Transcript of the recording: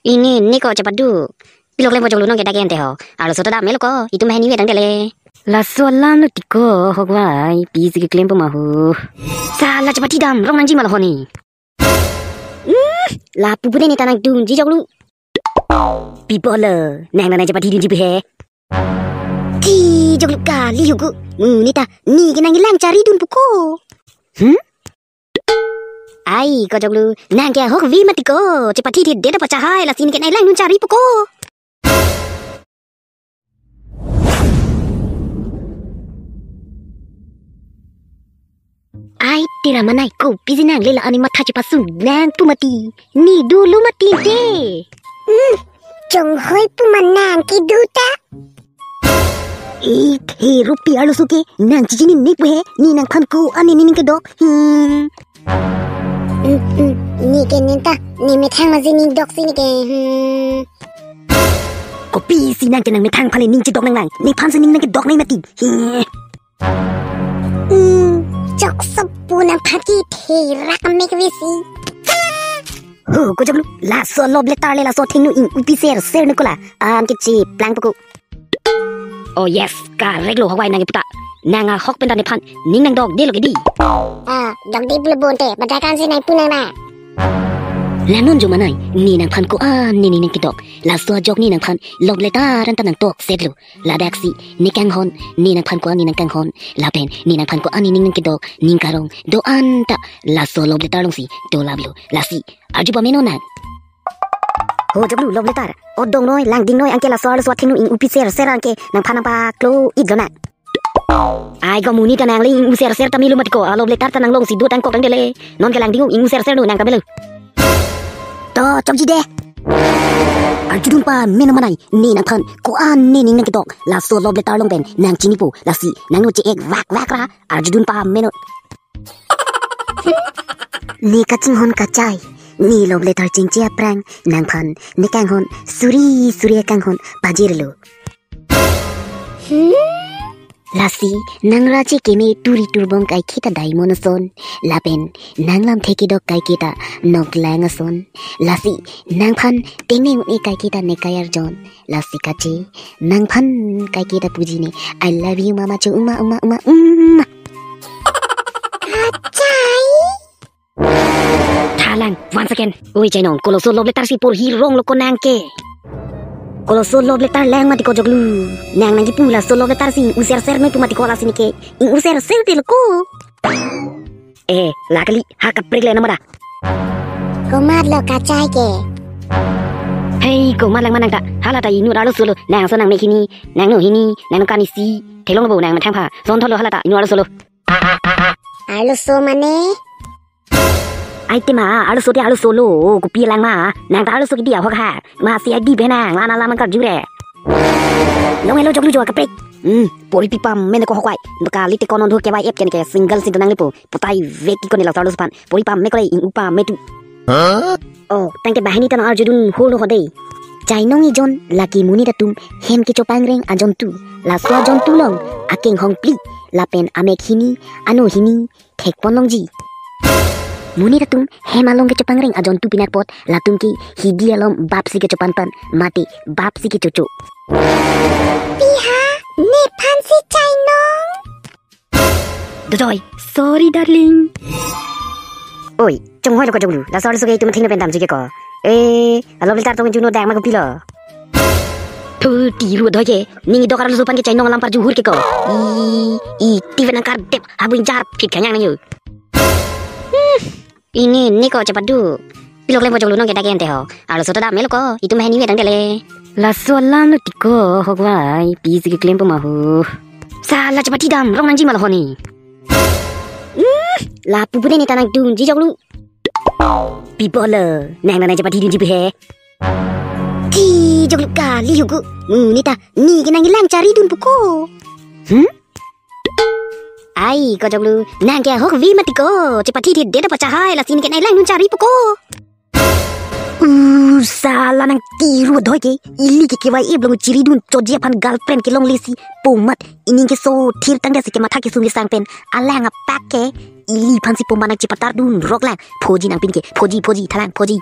Ini Niko cepat du. Pilok lem pojok lunong kita gente ho. Alo soto da meloko itu meh ni wedang dele. La solam lu tiko hogwai busy ke klem pemahu. Salah cepat tidam rong nanji malah honi. La pupude ni tanang dung jijok lu. Pipole nang nang cepat tidun jibe he. Ti jok lu kali hugo. Nita ni kenang ilang cari dun puko. Ai ko jok lu nang ke hok vi matiko cepat tidit dia dapat cahaya la sini kenang ilang nun cari puko. Ai tira manai ko busy nang lela ani matha cepat sun nang tu mati. Ni dulu mati de. Jong hoi pumanang ki duta. He rupi alu suke nang cici ni nipu he ni nang panku ani ni kedok. Ni ke ninta ni metang mazi ni dok sini ke. Kopi si nang kenang metang pale ning cidok nang ni panse ning nang kedok nang mati. Jok sepu nang pagi terak mek visi. Ko jablu la so lob letar le la so thinu in upi ser nikola am ke chi plang puku. Oh yes ka reglo hawai nang puta nang hok pen dan pan ning nang dog de lo ke di. Dok di blebon te badakan si nang punang na. La non jo manai ni nang pan ko ni nang kedok la so jok ni nang pan lob letar ran tan nang tok set lo la daksi ni kang hon ni nang pan ko ni nang kang hon la pen ni nang pan ko ani ning nang kedok ning karong do anta la so lob letar long si do la blo la si arju pa meno nang. Ho jablu lob letar odong noi lang ding noi angke la so thinu in upi ser angke nang panang pa klo idlo na. Ai go muni tanang ling u ser tamilu matiko lob letar tanang long si do tang kok dang dele non ke lang ding in ser no nang kabelu. To chok ji de. Arjudun pa meno manai ni nang pan ko ni ning nang kedok la so lob letar long ben nang chini pu la si nang no che ek wak ra arjudun pa meno. Ni kaching hon kachai ni lob letar ching chia prang nang pan ni kang hon suri kang hon pajirlo. Lasi nang raji keme turi turbong kai kita dai monoson lapen nang lam theki dok kai kita nok langason lasi nang phan tengme ni kai kita ne kayar jon lasi kachi nang phan kai kita puji ni I love you mama chu uma Kacai. Thalang once again oi jainong koloso lob letar si por hirong lo konang ke. Kalau solo letar lang mati ko joglu nang nang pula solo letar si user no tu mati ko la sini ke in user de ko lakali hakap pregle namara Komad lo kacai ke. hey ko malang manang ta halata inu alo solo nang so nang me hini nang no hini nang no kani si thelong bo nang ma thang pha son tholo halata inu alo solo Alo so mane. ai te ma alo so de alo solo ko pi lang ma nang ta alo so ki dia hok ha ma si ai di be nang la na la man ka ju de long elo joglu jo ka pe pori pi pam men ko hokwai baka lite konon do ke bai ep ken ke single si donang lipo putai veki ko ni la salo span pori pam me ko in upa me tu oh tangke bahini tan arjudun holo hode chainong i jon laki muni datum hem ke chopang reng a jon tu la so jon tu long akeng hong pli la pen amek hini ano hini thek ponong ji muni datum hem along ke chopang reng a jon tu pinak pot latum ki hidi alom bap si ke chopan pan mati bap si ke chocho Piha ne pansi chainong. Dodoy, sorry darling. Oi, chung hoi lo ko joglu. La sorry so ke tu mathing na pendam jige ko. Alo biltar to juno dang ma ko pilo. Tu tiru doi ke, ningi dokar lu supan ke chainong lampar juhur ke ko. I tiven angkar dep habun jar fit kanyang nang yu. Ini Niko cepat du. Pilok lem pojok lunong kita gente ho. Alo soto da meloko itu meh ni wedang dele. La solam lu tiko hogwai busy ke klem pemahu. Salah cepat tidam rong nanji malah honi. La pupude ni tanang dung jijok lu. Pipole nang nang cepat tidun jibe he. Ti jok lu kali hugo. Nita ni kenang ilang cari dun puko. Ai ko jok lu nang ke hok vi matiko cepat tidit dia dapat cahaya la sini kenang ilang nun cari puko. Salah nang tiru doi ke ili ke kewai iblong ciri dun chojia pan girlfriend ke long lisi pomat ini ke so thir tang desi ke matha ke sungi sang pen alang pak ke ili pan si pomanak cipatar dun rok lang phoji nang pin ke phoji thalang phoji